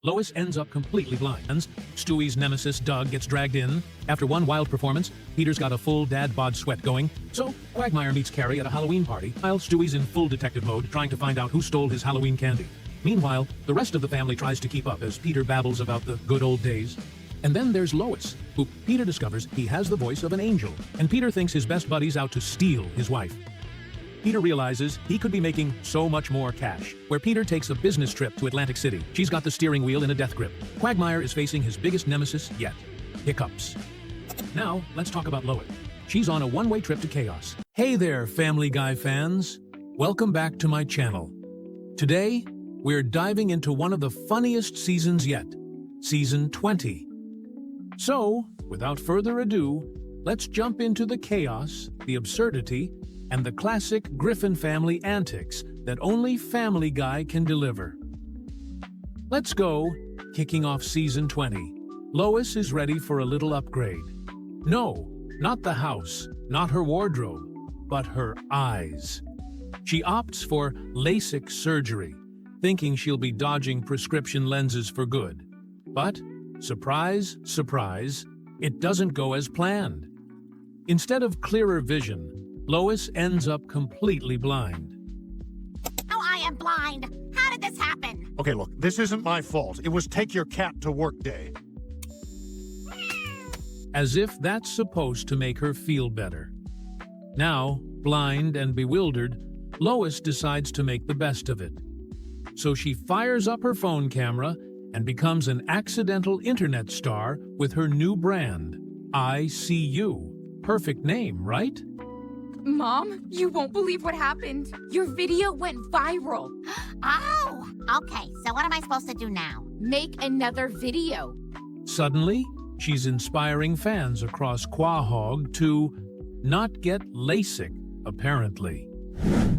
Lois ends up completely blind. Stewie's nemesis, Doug, gets dragged in. After one wild performance, Peter's got a full dad bod sweat going. So, Quagmire meets Carrie at a Halloween party, while Stewie's in full detective mode, trying to find out who stole his Halloween candy. Meanwhile, the rest of the family tries to keep up as Peter babbles about the good old days. And then there's Lois, who Peter discovers he has the voice of an angel, and Peter thinks his best buddy's out to steal his wife. Peter realizes he could be making so much more cash, where Peter takes a business trip to Atlantic City. She's got the steering wheel in a death grip. Quagmire is facing his biggest nemesis yet, hiccups. Now, let's talk about Lois. She's on a one-way trip to chaos. Hey there, Family Guy fans. Welcome back to my channel. Today, we're diving into one of the funniest seasons yet, Season 20. So, without further ado, let's jump into the chaos, the absurdity, and the classic Griffin family antics that only Family Guy can deliver. Let's go, kicking off Season 20. Lois is ready for a little upgrade. No, not the house, not her wardrobe, but her eyes. She opts for LASIK surgery, thinking she'll be dodging prescription lenses for good. But, surprise, surprise, it doesn't go as planned. Instead of clearer vision, Lois ends up completely blind. Oh, I am blind. How did this happen? Okay, look, this isn't my fault. It was take your cat to work day. As if that's supposed to make her feel better. Now, blind and bewildered, Lois decides to make the best of it. So she fires up her phone camera and becomes an accidental internet star with her new brand, ICU. Perfect name, right? Mom, you won't believe what happened. Your video went viral. Oh, okay. So what am I supposed to do now? Make another video. Suddenly, she's inspiring fans across Quahog to not get LASIK, apparently.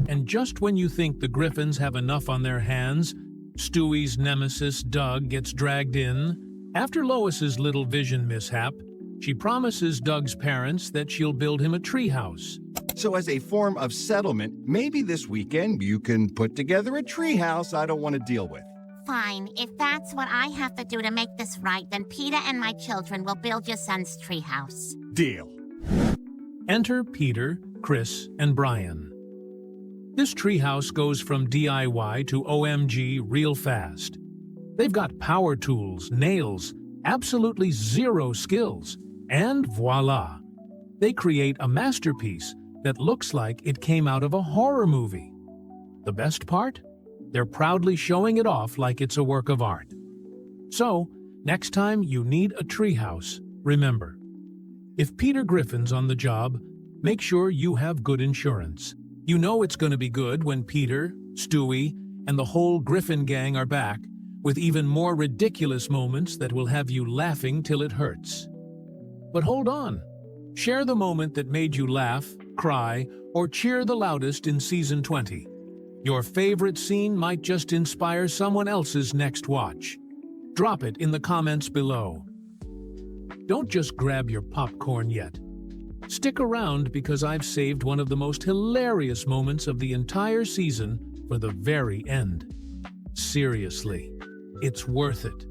And just when you think the Griffins have enough on their hands, Stewie's nemesis, Doug, gets dragged in. After Lois's little vision mishap, she promises Doug's parents that she'll build him a treehouse. So as a form of settlement, maybe this weekend you can put together a treehouse I don't want to deal with. Fine. If that's what I have to do to make this right, then Peter and my children will build your son's treehouse. Deal. Enter Peter, Chris, and Brian. This treehouse goes from DIY to OMG real fast. They've got power tools, nails, absolutely zero skills, and voila! They create a masterpiece that looks like it came out of a horror movie. The best part? They're proudly showing it off like it's a work of art. So, next time you need a treehouse, remember, if Peter Griffin's on the job, make sure you have good insurance. You know it's going to be good when Peter, Stewie, and the whole Griffin gang are back, with even more ridiculous moments that will have you laughing till it hurts. But hold on. Share the moment that made you laugh, cry, or cheer the loudest in Season 20. Your favorite scene might just inspire someone else's next watch. Drop it in the comments below. Don't just grab your popcorn yet. Stick around because I've saved one of the most hilarious moments of the entire season for the very end. Seriously, it's worth it.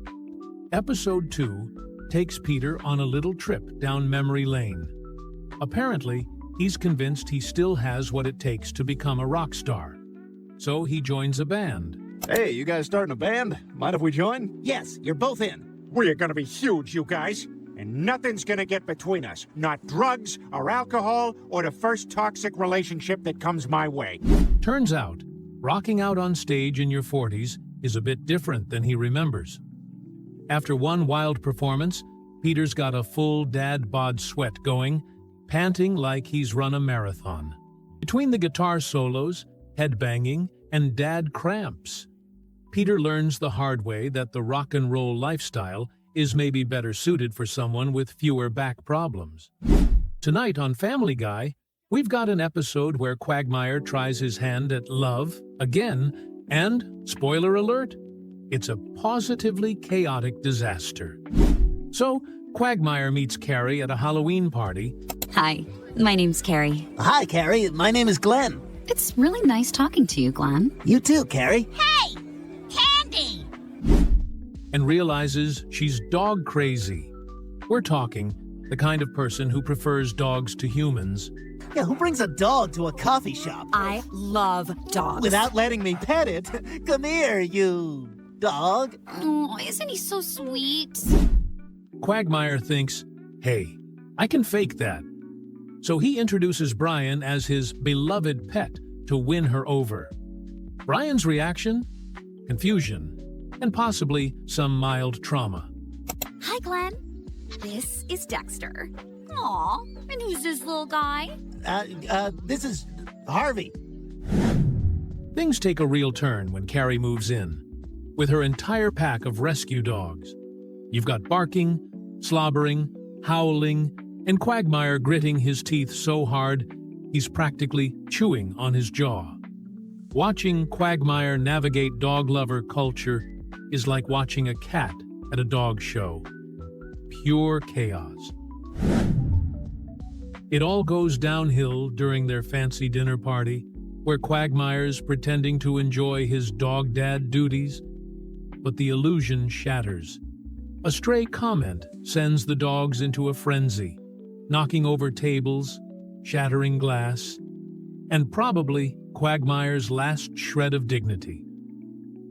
Episode 2 takes Peter on a little trip down memory lane. Apparently, he's convinced he still has what it takes to become a rock star. So he joins a band. Hey, you guys starting a band? Mind if we join? Yes, you're both in. We are gonna be huge, you guys. And nothing's gonna get between us. Not drugs or alcohol or the first toxic relationship that comes my way. Turns out, rocking out on stage in your 40s is a bit different than he remembers. After one wild performance, Peter's got a full dad bod sweat going, panting like he's run a marathon. Between the guitar solos, headbanging, and dad cramps, Peter learns the hard way that the rock and roll lifestyle is maybe better suited for someone with fewer back problems. Tonight on Family Guy, we've got an episode where Quagmire tries his hand at love again, and, spoiler alert, it's a positively chaotic disaster. So, Quagmire meets Carrie at a Halloween party. Hi, my name's Carrie. Hi, Carrie. My name is Glenn. It's really nice talking to you, Glenn. You too, Carrie. Hey! Candy! and realizes she's dog crazy. We're talking the kind of person who prefers dogs to humans. Yeah, who brings a dog to a coffee shop? I love dogs. Without letting me pet it. Come here, you dog. Oh, isn't he so sweet? Quagmire thinks, hey, I can fake that. So he introduces Brian as his beloved pet to win her over. Brian's reaction? Confusion, and possibly some mild trauma. Hi, Glenn. This is Dexter. Aw, and who's this little guy? This is Harvey. Things take a real turn when Carrie moves in, with her entire pack of rescue dogs. You've got barking, slobbering, howling, and Quagmire gritting his teeth so hard he's practically chewing on his jaw. Watching Quagmire navigate dog lover culture is like watching a cat at a dog show. Pure chaos. It all goes downhill during their fancy dinner party, where Quagmire's pretending to enjoy his dog dad duties, but the illusion shatters. A stray comment sends the dogs into a frenzy, knocking over tables, shattering glass, and probably Quagmire's last shred of dignity.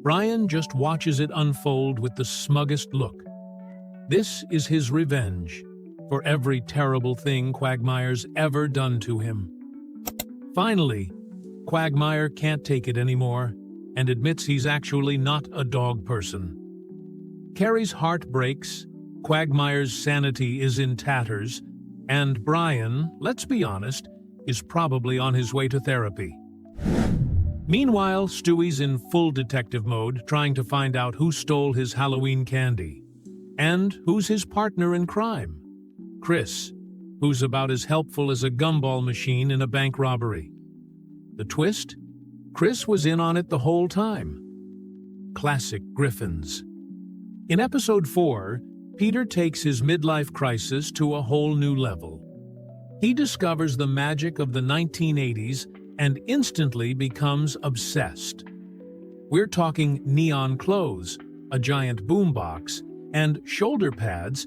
Brian just watches it unfold with the smuggest look. This is his revenge for every terrible thing Quagmire's ever done to him. Finally, Quagmire can't take it anymore and admits he's actually not a dog person. Carrie's heart breaks, Quagmire's sanity is in tatters, and Brian, let's be honest, is probably on his way to therapy. Meanwhile, Stewie's in full detective mode, trying to find out who stole his Halloween candy. And who's his partner in crime? Chris, who's about as helpful as a gumball machine in a bank robbery. The twist? Chris was in on it the whole time. Classic Griffins. In episode 4, Peter takes his midlife crisis to a whole new level. He discovers the magic of the 1980s and instantly becomes obsessed. We're talking neon clothes, a giant boombox, and shoulder pads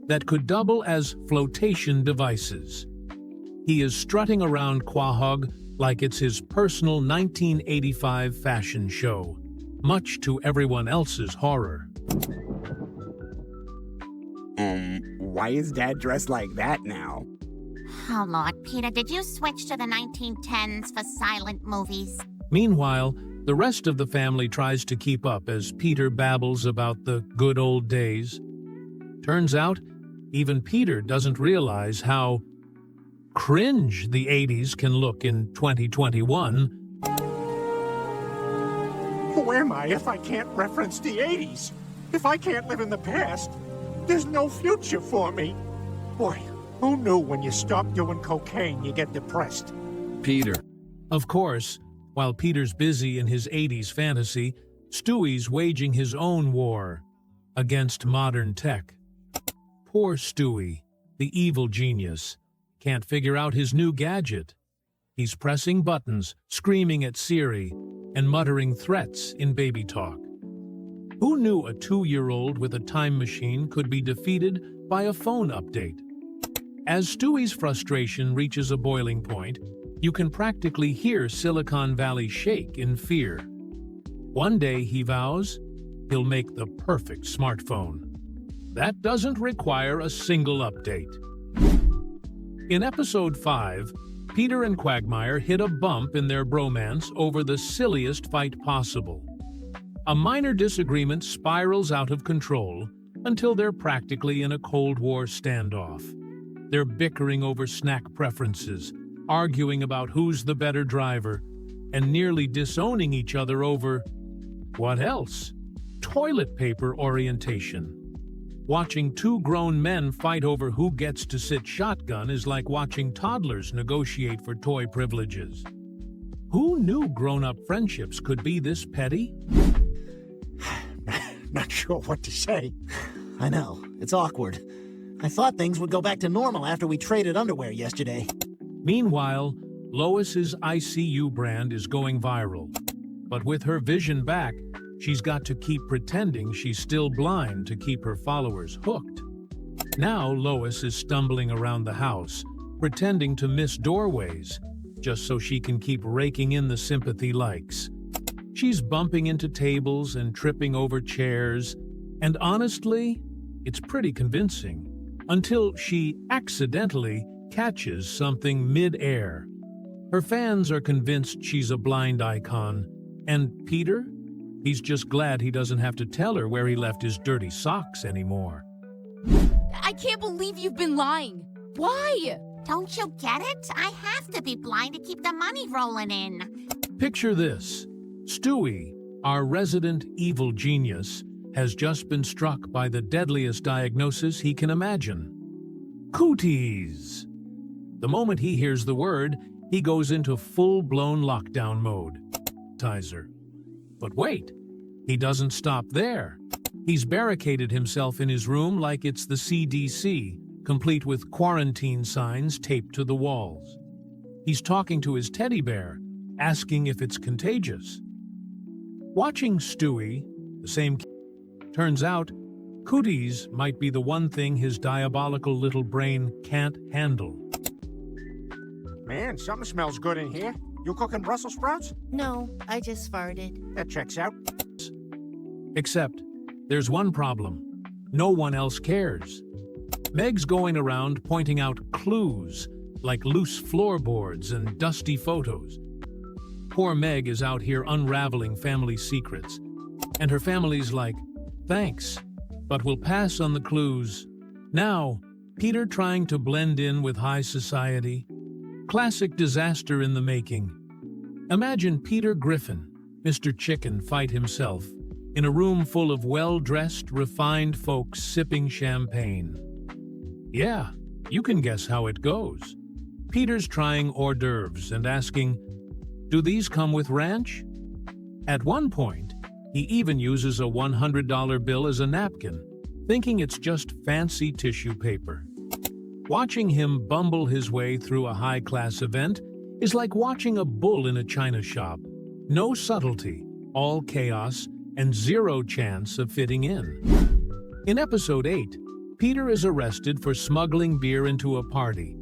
that could double as flotation devices. He is strutting around Quahog like it's his personal 1985 fashion show, much to everyone else's horror. Why is Dad dressed like that now? Oh, Lord, Peter, did you switch to the 1910s for silent movies? Meanwhile, the rest of the family tries to keep up as Peter babbles about the good old days. Turns out, even Peter doesn't realize how cringe the 80s can look in 2021. Who am I if I can't reference the 80s? If I can't live in the past, there's no future for me. Boy, who knew when you stop doing cocaine you get depressed? Peter. Of course, while Peter's busy in his 80s fantasy, Stewie's waging his own war against modern tech. Poor Stewie, the evil genius, can't figure out his new gadget. He's pressing buttons, screaming at Siri, and muttering threats in baby talk. Who knew a 2-year-old with a time machine could be defeated by a phone update? As Stewie's frustration reaches a boiling point, you can practically hear Silicon Valley shake in fear. One day, he vows, he'll make the perfect smartphone. That doesn't require a single update. In episode 5, Peter and Quagmire hit a bump in their bromance over the silliest fight possible. A minor disagreement spirals out of control until they're practically in a Cold War standoff. They're bickering over snack preferences, arguing about who's the better driver, and nearly disowning each other over, what else? Toilet paper orientation. Watching two grown men fight over who gets to sit shotgun is like watching toddlers negotiate for toy privileges. Who knew grown-up friendships could be this petty? Not sure what to say. I know, it's awkward. I thought things would go back to normal after we traded underwear yesterday. Meanwhile, Lois's ICU brand is going viral. But with her vision back, she's got to keep pretending she's still blind to keep her followers hooked. Now Lois is stumbling around the house, pretending to miss doorways, just so she can keep raking in the sympathy likes. She's bumping into tables and tripping over chairs, and honestly, it's pretty convincing, until she accidentally catches something mid-air. Her fans are convinced she's a blind icon, and Peter? He's just glad he doesn't have to tell her where he left his dirty socks anymore. I can't believe you've been lying. Why? Don't you get it? I have to be blind to keep the money rolling in. Picture this. Stewie, our resident evil genius, has just been struck by the deadliest diagnosis he can imagine. Cooties. The moment he hears the word, he goes into full-blown lockdown mode. But wait, he doesn't stop there. He's barricaded himself in his room like it's the CDC, complete with quarantine signs taped to the walls. He's talking to his teddy bear, asking if it's contagious. Watching Stewie, the same turns out, cooties might be the one thing his diabolical little brain can't handle. Man, something smells good in here. You cooking Brussels sprouts? No, I just farted. That checks out. Except, there's one problem. No one else cares. Meg's going around pointing out clues, like loose floorboards and dusty photos. Poor Meg is out here unraveling family secrets, and her family's like, thanks, but we'll pass on the clues. Now, Peter trying to blend in with high society. Classic disaster in the making. Imagine Peter Griffin, Mr. Chicken, fight himself, in a room full of well-dressed, refined folks sipping champagne. Yeah, you can guess how it goes. Peter's trying hors d'oeuvres and asking, do these come with ranch? At one point, he even uses a $100 bill as a napkin, thinking it's just fancy tissue paper. Watching him bumble his way through a high-class event is like watching a bull in a china shop. No subtlety, all chaos, and zero chance of fitting in. In episode 8, Peter is arrested for smuggling beer into a party,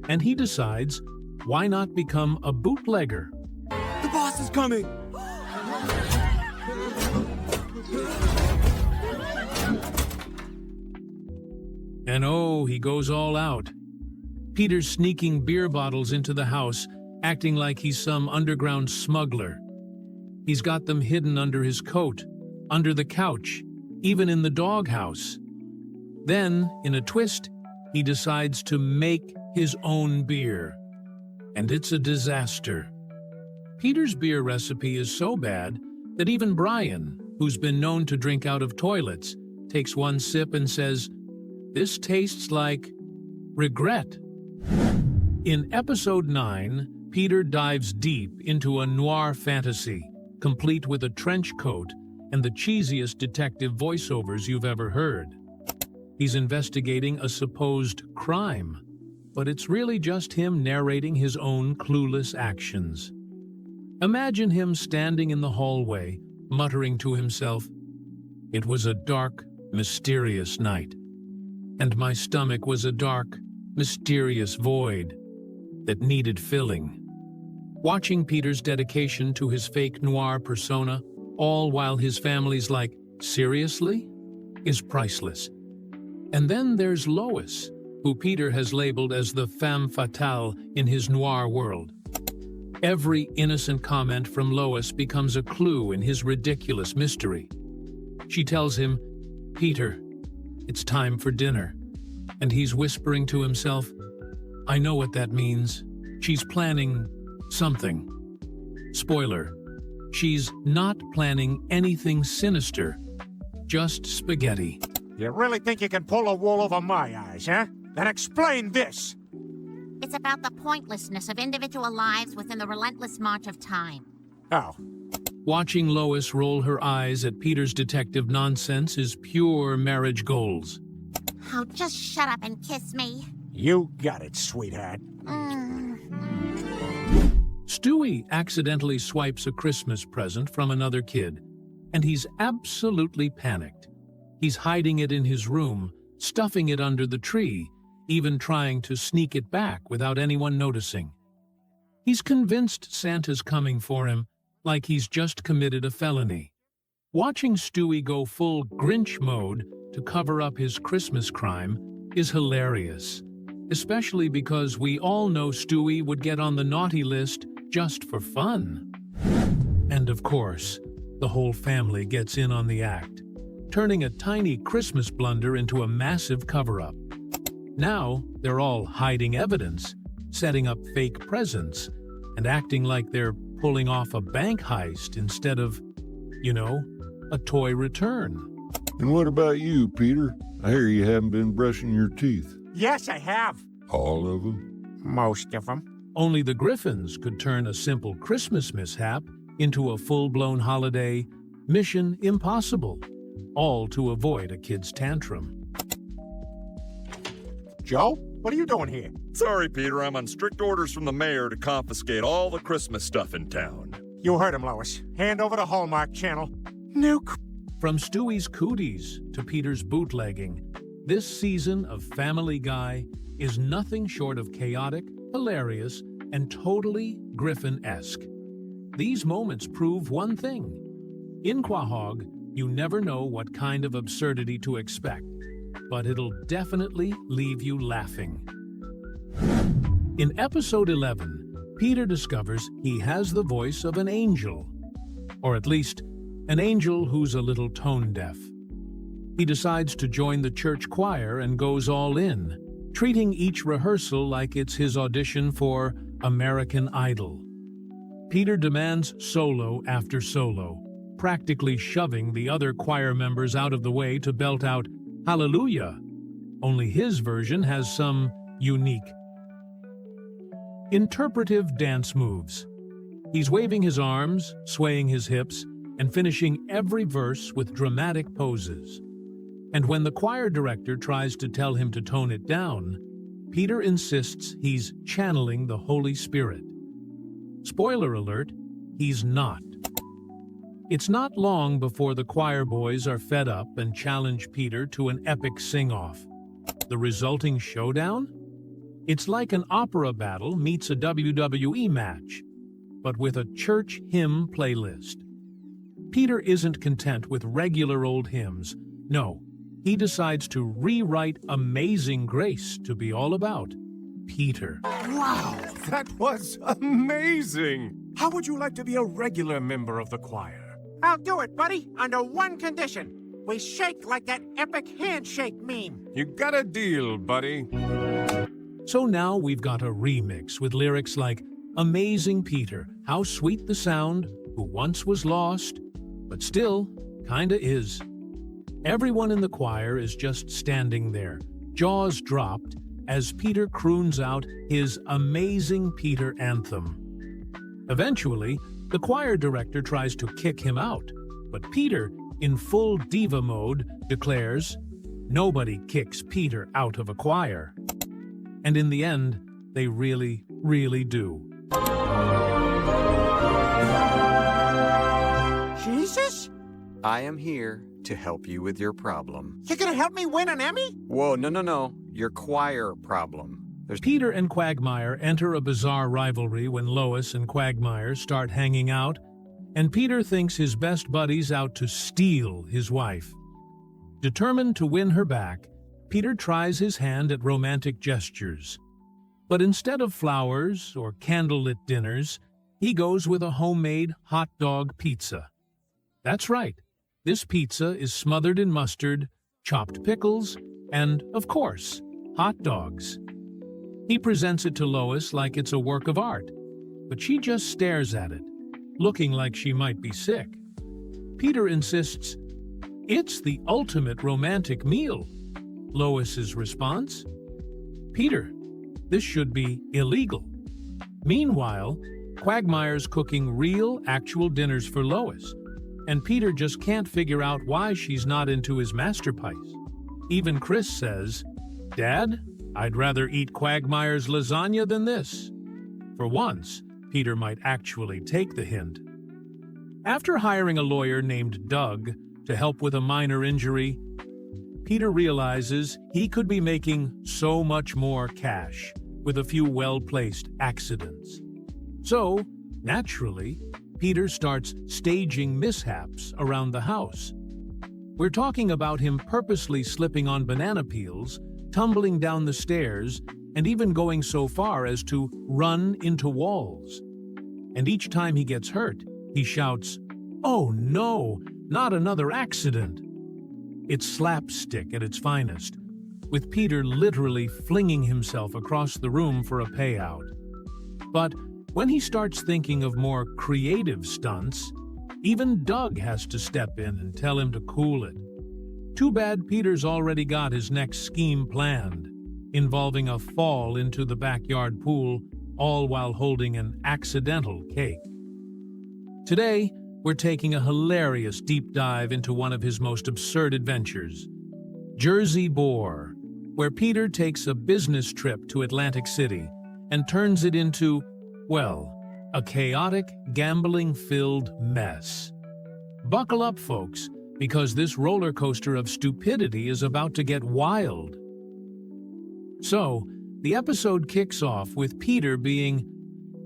and he decides, why not become a bootlegger? The boss is coming! And oh, he goes all out. Peter's sneaking beer bottles into the house, acting like he's some underground smuggler. He's got them hidden under his coat, under the couch, even in the doghouse. Then, in a twist, he decides to make his own beer. And it's a disaster. Peter's beer recipe is so bad that even Brian, who's been known to drink out of toilets, takes one sip and says, "This tastes like regret." In episode 9, Peter dives deep into a noir fantasy, complete with a trench coat and the cheesiest detective voiceovers you've ever heard. He's investigating a supposed crime, but it's really just him narrating his own clueless actions. Imagine him standing in the hallway, muttering to himself, "It was a dark, mysterious night, and my stomach was a dark, mysterious void that needed filling." Watching Peter's dedication to his fake noir persona, all while his family's like, "Seriously?" is priceless. And then there's Lois, who Peter has labeled as the femme fatale in his noir world. Every innocent comment from Lois becomes a clue in his ridiculous mystery. She tells him, "Peter, it's time for dinner." And he's whispering to himself, "I know what that means. She's planning something." Spoiler, she's not planning anything sinister, just spaghetti. You really think you can pull a wool over my eyes, huh? Then explain this! It's about the pointlessness of individual lives within the relentless march of time. Oh. Watching Lois roll her eyes at Peter's detective nonsense is pure marriage goals. Oh, just shut up and kiss me. You got it, sweetheart. Stewie accidentally swipes a Christmas present from another kid, and he's absolutely panicked. He's hiding it in his room, stuffing it under the tree, even trying to sneak it back without anyone noticing. He's convinced Santa's coming for him, like he's just committed a felony. Watching Stewie go full Grinch mode to cover up his Christmas crime is hilarious, especially because we all know Stewie would get on the naughty list just for fun. And of course, the whole family gets in on the act, turning a tiny Christmas blunder into a massive cover-up. Now, they're all hiding evidence, setting up fake presents, and acting like they're pulling off a bank heist instead of, a toy return. And what about you, Peter? I hear you haven't been brushing your teeth. Yes, I have. All of them? Most of them. Only the Griffins could turn a simple Christmas mishap into a full-blown holiday mission impossible, all to avoid a kid's tantrum. Joe, what are you doing here? Sorry, Peter, I'm on strict orders from the mayor to confiscate all the Christmas stuff in town. You heard him, Lois. Hand over the Hallmark Channel. From Stewie's cooties to Peter's bootlegging, this season of Family Guy is nothing short of chaotic, hilarious, and totally Griffin-esque. These moments prove one thing. In Quahog, you never know what kind of absurdity to expect, but it'll definitely leave you laughing. In episode 11, Peter discovers he has the voice of an angel, or at least an angel who's a little tone-deaf. He decides to join the church choir and goes all in, treating each rehearsal like it's his audition for American Idol. Peter demands solo after solo, practically shoving the other choir members out of the way to belt out Hallelujah. Only his version has some unique interpretive dance moves. He's waving his arms, swaying his hips, and finishing every verse with dramatic poses. And when the choir director tries to tell him to tone it down, Peter insists he's channeling the Holy Spirit. Spoiler alert, he's not. It's not long before the choir boys are fed up and challenge Peter to an epic sing-off. The resulting showdown? It's like an opera battle meets a WWE match, but with a church hymn playlist. Peter isn't content with regular old hymns. No, he decides to rewrite Amazing Grace to be all about Peter. Wow, that was amazing! How would you like to be a regular member of the choir? I'll do it, buddy, under one condition. We shake like that epic handshake meme. You got a deal, buddy. So now we've got a remix with lyrics like Amazing Peter, how sweet the sound, who once was lost, but still kinda is. Everyone in the choir is just standing there, jaws dropped, as Peter croons out his Amazing Peter anthem. Eventually, the choir director tries to kick him out, but Peter, in full diva mode, declares, "Nobody kicks Peter out of a choir." And in the end, they really, really do. Jesus? I am here to help you with your problem. You're gonna help me win an Emmy? Whoa, no. Your choir problem. Peter and Quagmire enter a bizarre rivalry when Lois and Quagmire start hanging out, and Peter thinks his best buddy's out to steal his wife. Determined to win her back, Peter tries his hand at romantic gestures. But instead of flowers or candlelit dinners, he goes with a homemade hot dog pizza. That's right, this pizza is smothered in mustard, chopped pickles, and, of course, hot dogs. He presents it to Lois like it's a work of art, but she just stares at it, looking like she might be sick. Peter insists, "It's the ultimate romantic meal." Lois's response? "Peter, this should be illegal." Meanwhile, Quagmire's cooking real, actual dinners for Lois, and Peter just can't figure out why she's not into his masterpiece. Even Chris says, "Dad, I'd rather eat Quagmire's lasagna than this." For once, Peter might actually take the hint. After hiring a lawyer named Doug to help with a minor injury, Peter realizes he could be making so much more cash with a few well-placed accidents. So, naturally, Peter starts staging mishaps around the house. We're talking about him purposely slipping on banana peels, tumbling down the stairs, and even going so far as to run into walls. And each time he gets hurt, he shouts, "Oh no, not another accident!" It's slapstick at its finest, with Peter literally flinging himself across the room for a payout. But when he starts thinking of more creative stunts, even Doug has to step in and tell him to cool it. Too bad Peter's already got his next scheme planned, involving a fall into the backyard pool, all while holding an accidental cake. Today, we're taking a hilarious deep dive into one of his most absurd adventures, Jersey Boar, where Peter takes a business trip to Atlantic City and turns it into, well, a chaotic, gambling-filled mess. Buckle up, folks, because this roller coaster of stupidity is about to get wild. So, the episode kicks off with Peter being,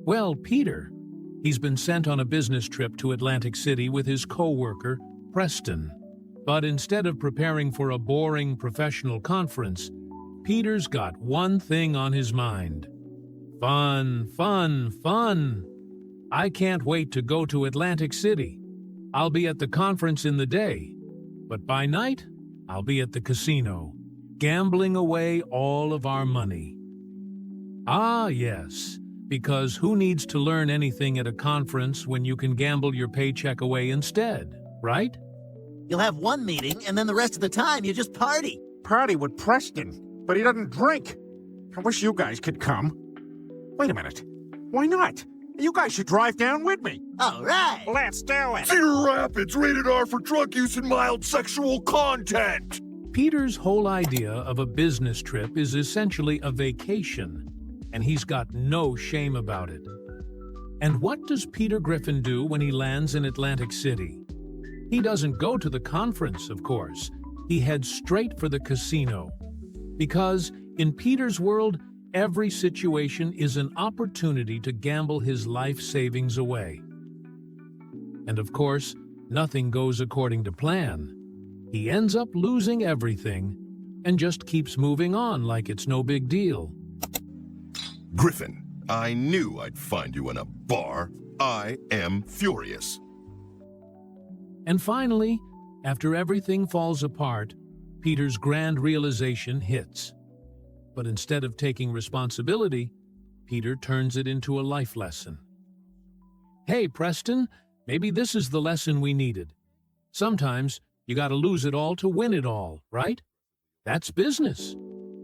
well, Peter. He's been sent on a business trip to Atlantic City with his co-worker, Preston. But instead of preparing for a boring professional conference, Peter's got one thing on his mind. Fun, fun, fun. I can't wait to go to Atlantic City. I'll be at the conference in the day, but by night, I'll be at the casino, gambling away all of our money. Ah, yes, because who needs to learn anything at a conference when you can gamble your paycheck away instead, right? You'll have one meeting, and then the rest of the time you just party. Party with Preston, but he doesn't drink. I wish you guys could come. Wait a minute. Why not? You guys should drive down with me. All right. Let's do it. Cedar Rapids, rated R for drug use and mild sexual content. Peter's whole idea of a business trip is essentially a vacation, and he's got no shame about it. And what does Peter Griffin do when he lands in Atlantic City? He doesn't go to the conference, of course. He heads straight for the casino. Because in Peter's world, every situation is an opportunity to gamble his life savings away. And of course, nothing goes according to plan. He ends up losing everything and just keeps moving on like it's no big deal. Griffin, I knew I'd find you in a bar. I am furious. And finally, after everything falls apart, Peter's grand realization hits. But instead of taking responsibility, Peter turns it into a life lesson. Hey, Preston, maybe this is the lesson we needed. Sometimes you gotta lose it all to win it all, right? That's business.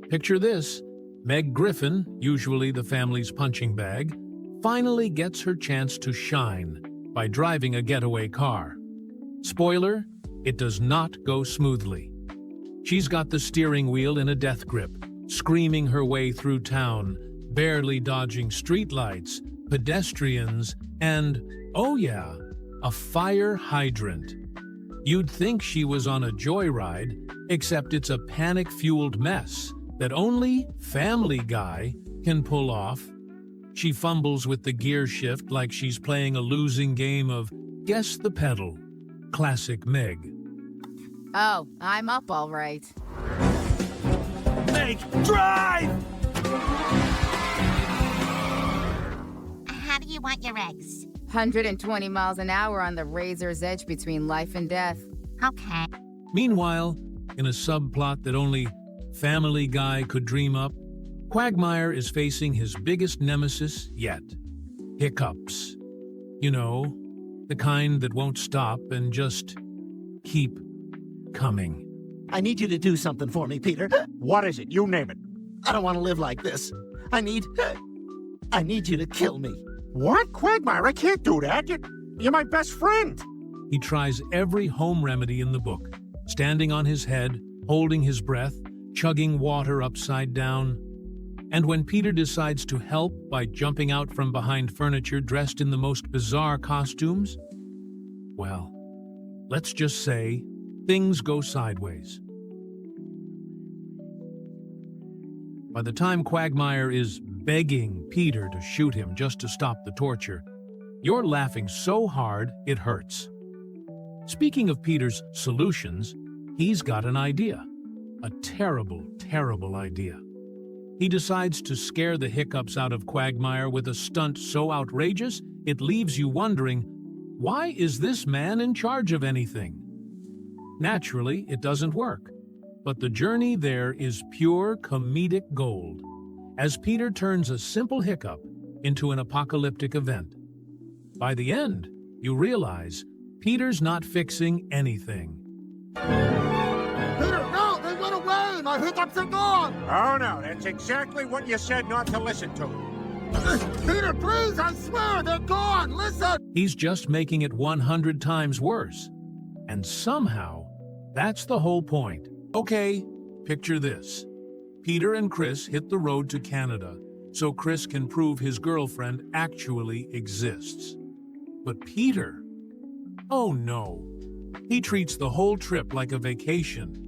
Picture this. Meg Griffin, usually the family's punching bag, finally gets her chance to shine by driving a getaway car. Spoiler, it does not go smoothly. She's got the steering wheel in a death grip, screaming her way through town, barely dodging streetlights, pedestrians, and, oh yeah, a fire hydrant. You'd think she was on a joyride, except it's a panic-fueled mess that only Family Guy can pull off. She fumbles with the gear shift like she's playing a losing game of Guess the Pedal. Classic Meg. Oh, I'm up all right. Meg, drive! How do you want your eggs? 120 miles an hour on the razor's edge between life and death. Okay. Meanwhile, in a subplot that only Family Guy could dream up, Quagmire is facing his biggest nemesis yet. Hiccups. You know, the kind that won't stop and just keep coming. I need you to do something for me, Peter. What is it? You name it. I don't want to live like this. I need you to kill me. What? Quagmire, I can't do that. You're my best friend. He tries every home remedy in the book, standing on his head, holding his breath, chugging water upside down. And when Peter decides to help by jumping out from behind furniture dressed in the most bizarre costumes, well, let's just say things go sideways. By the time Quagmire is begging Peter to shoot him just to stop the torture, you're laughing so hard it hurts. Speaking of Peter's solutions, he's got an idea. A terrible, terrible idea. He decides to scare the hiccups out of Quagmire with a stunt so outrageous it leaves you wondering, why is this man in charge of anything? Naturally, it doesn't work, but the journey there is pure comedic gold, as Peter turns a simple hiccup into an apocalyptic event. By the end, you realize Peter's not fixing anything. Peter, no! They went away! My hiccups are gone! Oh, no, that's exactly what you said not to listen to. Peter, please, I swear, they're gone! Listen! He's just making it 100 times worse. And somehow, that's the whole point. Okay, picture this. Peter and Chris hit the road to Canada, so Chris can prove his girlfriend actually exists. But Peter? Oh no. He treats the whole trip like a vacation.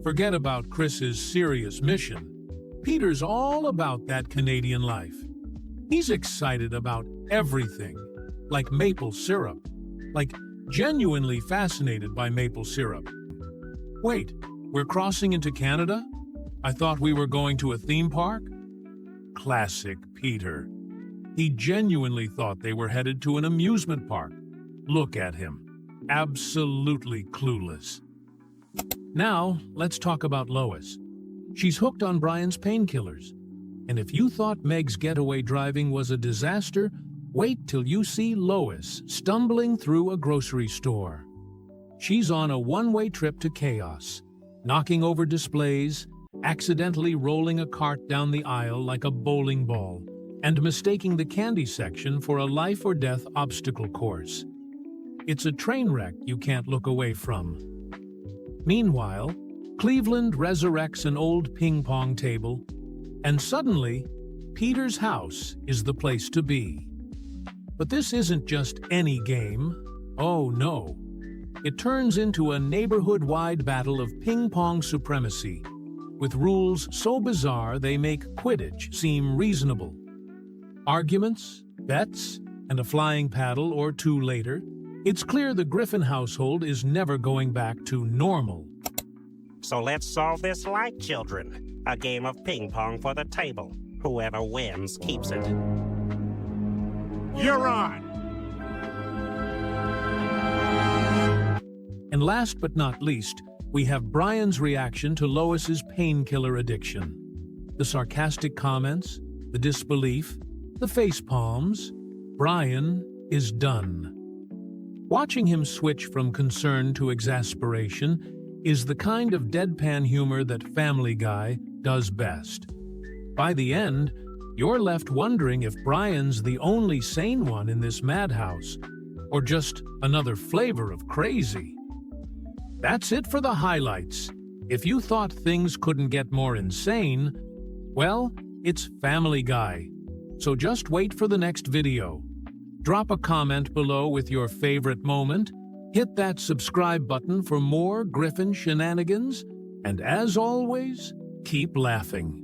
Forget about Chris's serious mission. Peter's all about that Canadian life. He's excited about everything, like maple syrup, like genuinely fascinated by maple syrup. Wait, we're crossing into Canada? I thought we were going to a theme park? Classic Peter. He genuinely thought they were headed to an amusement park. Look at him. Absolutely clueless. Now, let's talk about Lois. She's hooked on Brian's painkillers. And if you thought Meg's getaway driving was a disaster, wait till you see Lois stumbling through a grocery store. She's on a one-way trip to chaos, knocking over displays, accidentally rolling a cart down the aisle like a bowling ball, and mistaking the candy section for a life-or-death obstacle course. It's a train wreck you can't look away from. Meanwhile, Cleveland resurrects an old ping-pong table, and suddenly, Peter's house is the place to be. But this isn't just any game. Oh no. It turns into a neighborhood-wide battle of ping-pong supremacy, with rules so bizarre they make Quidditch seem reasonable. Arguments, bets, and a flying paddle or two later, it's clear the Griffin household is never going back to normal. So let's solve this like children. A game of ping pong for the table. Whoever wins keeps it. You're on! And last but not least, we have Brian's reaction to Lois's painkiller addiction. The sarcastic comments, the disbelief, the face palms. Brian is done. Watching him switch from concern to exasperation is the kind of deadpan humor that Family Guy does best. By the end, you're left wondering if Brian's the only sane one in this madhouse, or just another flavor of crazy. That's it for the highlights. If you thought things couldn't get more insane, well, it's Family Guy. So just wait for the next video. Drop a comment below with your favorite moment, hit that subscribe button for more Griffin shenanigans, and as always, keep laughing.